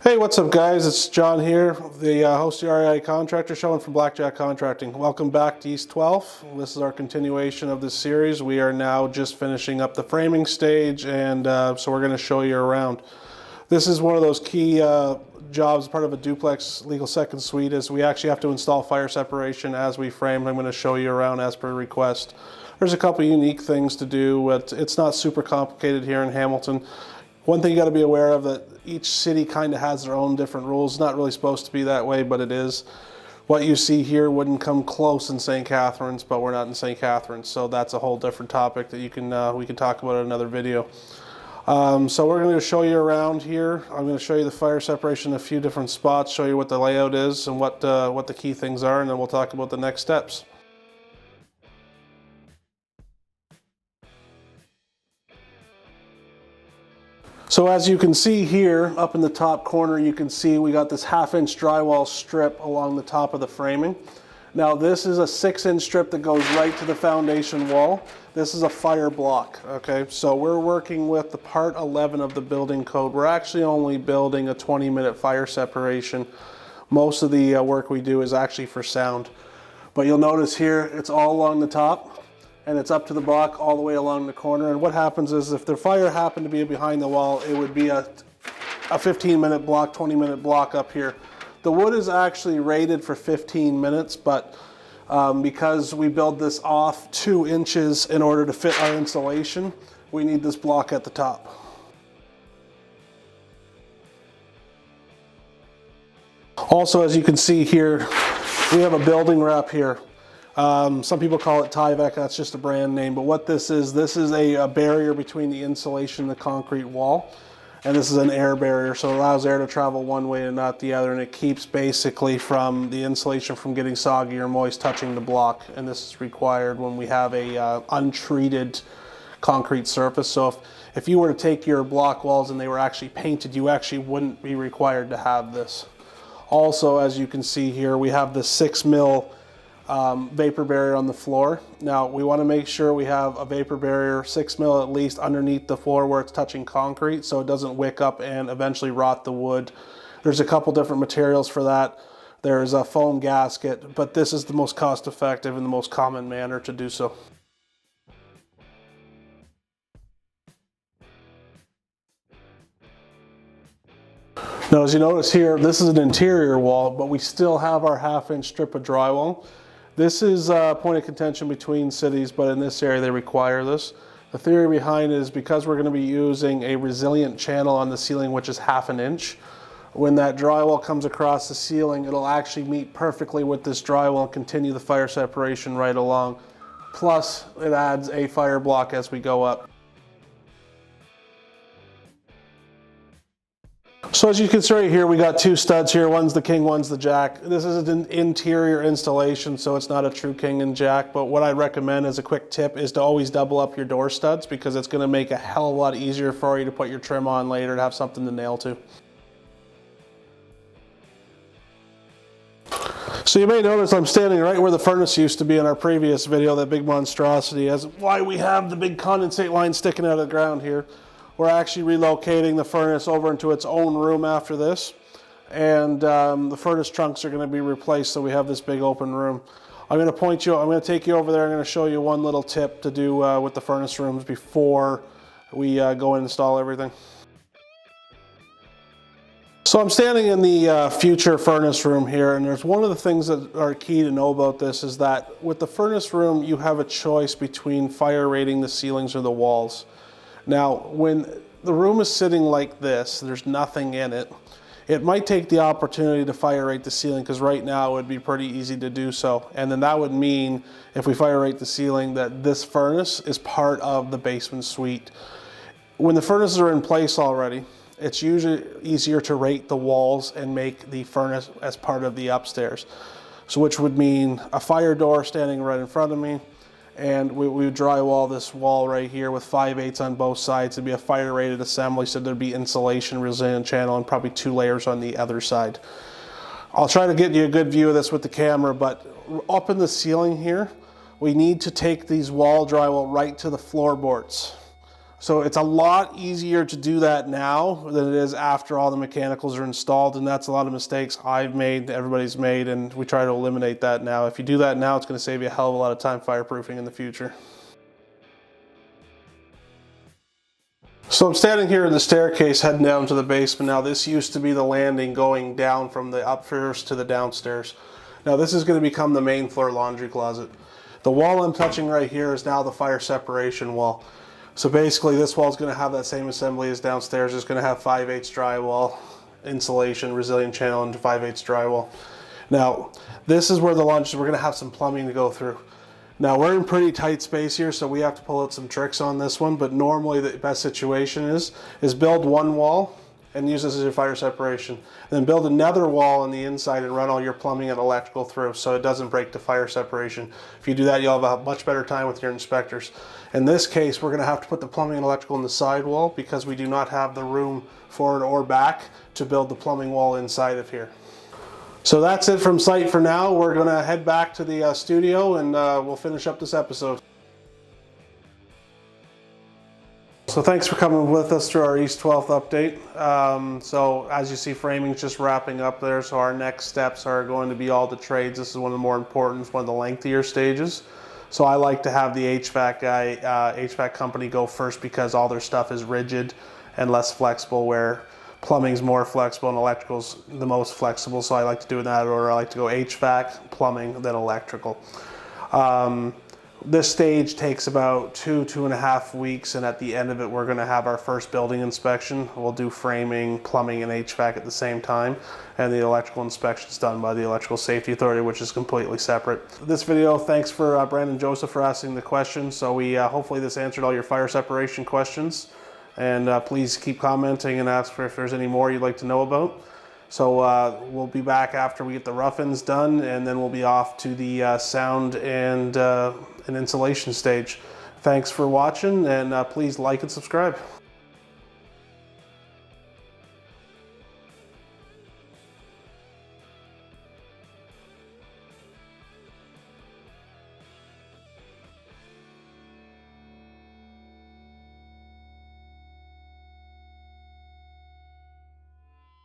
Hey, what's up guys? It's John here, the host of the REI Contractor Show from Blackjack Contracting. Welcome back to East 12. This is our continuation of this series. We are now just finishing up the framing stage, and so we're going to show you around. This is one of those key jobs, part of a duplex legal second suite, is we actually have to install fire separation as we frame. I'm going to show you around as per request. There's a couple unique things to do, but it's not super complicated here in Hamilton. One thing you got to be aware of, that each city kind of has their own different rules. It's not really supposed to be that way, but it is. What you see here wouldn't come close in St. Catharines, but we're not in St. Catharines, so that's a whole different topic that you can we can talk about in another video. So we're going to show you around here. I'm going to show you the fire separation in a few different spots, show you what the layout is and what the key things are, and then we'll talk about the next steps. So as you can see here, up in the top corner, you can see we got this 1/2-inch drywall strip along the top of the framing. Now this is a 6-inch strip that goes right to the foundation wall. This is a fire block, okay? So we're working with the Part 11 of the building code. We're actually only building a 20-minute fire separation. Most of the work we do is actually for sound. But you'll notice here, it's all along the top, and it's up to the block all the way along the corner. And what happens is, if the fire happened to be behind the wall, it would be a 15-minute block, 20-minute block up here. The wood is actually rated for 15 minutes, but because we build this off 2 inches in order to fit our insulation, we need this block at the top. Also, as you can see here, we have a building wrap here. Some people call it Tyvek, that's just a brand name, but what this is a barrier between the insulation and the concrete wall, and this is an air barrier, so it allows air to travel one way and not the other, and it keeps basically from the insulation from getting soggy or moist touching the block. And this is required when we have a untreated concrete surface. So if you were to take your block walls and they were actually painted, you actually wouldn't be required to have this. Also, as you can see here, we have the 6mm vapor barrier on the floor. Now we want to make sure we have a vapor barrier 6mm at least underneath the floor where it's touching concrete, so it doesn't wick up and eventually rot the wood. There's a couple different materials for that. There's a foam gasket, but this is the most cost effective and the most common manner to do so. Now as you notice here, this is an interior wall, but we still have our 1/2-inch strip of drywall. This is a point of contention between cities, but in this area they require this. The theory behind it is because we're going to be using a resilient channel on the ceiling, which is 1/2 inch. When that drywall comes across the ceiling, it'll actually meet perfectly with this drywall and continue the fire separation right along. Plus, it adds a fire block as we go up. So as you can see right here, we got 2 studs here. One's the king, one's the jack. This is an interior installation, so it's not a true king and jack, but what I recommend as a quick tip is to always double up your door studs, because it's going to make a hell of a lot easier for you to put your trim on later to have something to nail to. So you may notice I'm standing right where the furnace used to be in our previous video, that big monstrosity, as why we have the big condensate line sticking out of the ground here. We're actually relocating the furnace over into its own room after this, and the furnace trunks are going to be replaced, so we have this big open room. I'm going to take you over there. I'm going to show you one little tip to do with the furnace rooms before we go and install everything. So I'm standing in the future furnace room here, and there's one of the things that are key to know about this is that with the furnace room, you have a choice between fire rating the ceilings or the walls. Now, when the room is sitting like this, there's nothing in it, it might take the opportunity to fire rate the ceiling, because right now it would be pretty easy to do so. And then that would mean, if we fire rate the ceiling, that this furnace is part of the basement suite. When the furnaces are in place already, it's usually easier to rate the walls and make the furnace as part of the upstairs. So which would mean a fire door standing right in front of me, and we would drywall this wall right here with 5/8 on both sides. It'd be a fire rated assembly, so there'd be insulation, resilient channel, and probably 2 layers on the other side. I'll try to get you a good view of this with the camera, but up in the ceiling here, we need to take these wall drywall right to the floorboards. So it's a lot easier to do that now than it is after all the mechanicals are installed, and that's a lot of mistakes I've made, everybody's made, and we try to eliminate that now. If you do that now, it's going to save you a hell of a lot of time fireproofing in the future. So I'm standing here in the staircase heading down to the basement. Now this used to be the landing going down from the upstairs to the downstairs. Now this is going to become the main floor laundry closet. The wall I'm touching right here is now the fire separation wall. So basically this wall is going to have that same assembly as downstairs. It's going to have 5/8 drywall, insulation, resilient channel, and 5/8 drywall. Now this is where the laundry, we're going to have some plumbing to go through. Now we're in pretty tight space here, so we have to pull out some tricks on this one, but normally the best situation is build one wall and use this as your fire separation. Then build another wall on the inside and run all your plumbing and electrical through so it doesn't break the fire separation. If you do that, you'll have a much better time with your inspectors. In this case, we're going to have to put the plumbing and electrical in the side wall because we do not have the room forward or back to build the plumbing wall inside of here. So that's it from site for now. We're going to head back to the studio and we'll finish up this episode. So thanks for coming with us through our East 12th update. So as you see, framing's just wrapping up there. So our next steps are going to be all the trades. This is one of the more important, one of the lengthier stages. So I like to have the HVAC guy, HVAC company go first because all their stuff is rigid and less flexible, where plumbing's more flexible and electrical's the most flexible. So I like to do it in that order. I like to go HVAC, plumbing, then electrical. This stage takes about 2.5 weeks, and at the end of it, we're going to have our first building inspection. We'll do framing, plumbing, and HVAC at the same time, and the electrical inspection is done by the Electrical Safety Authority, which is completely separate. This video, thanks for Brandon Joseph for asking the questions. So we hopefully this answered all your fire separation questions, and please keep commenting and ask for if there's any more you'd like to know about. So we'll be back after we get the rough-ins done, and then we'll be off to the sound and an insulation stage. Thanks for watching, and please like and subscribe.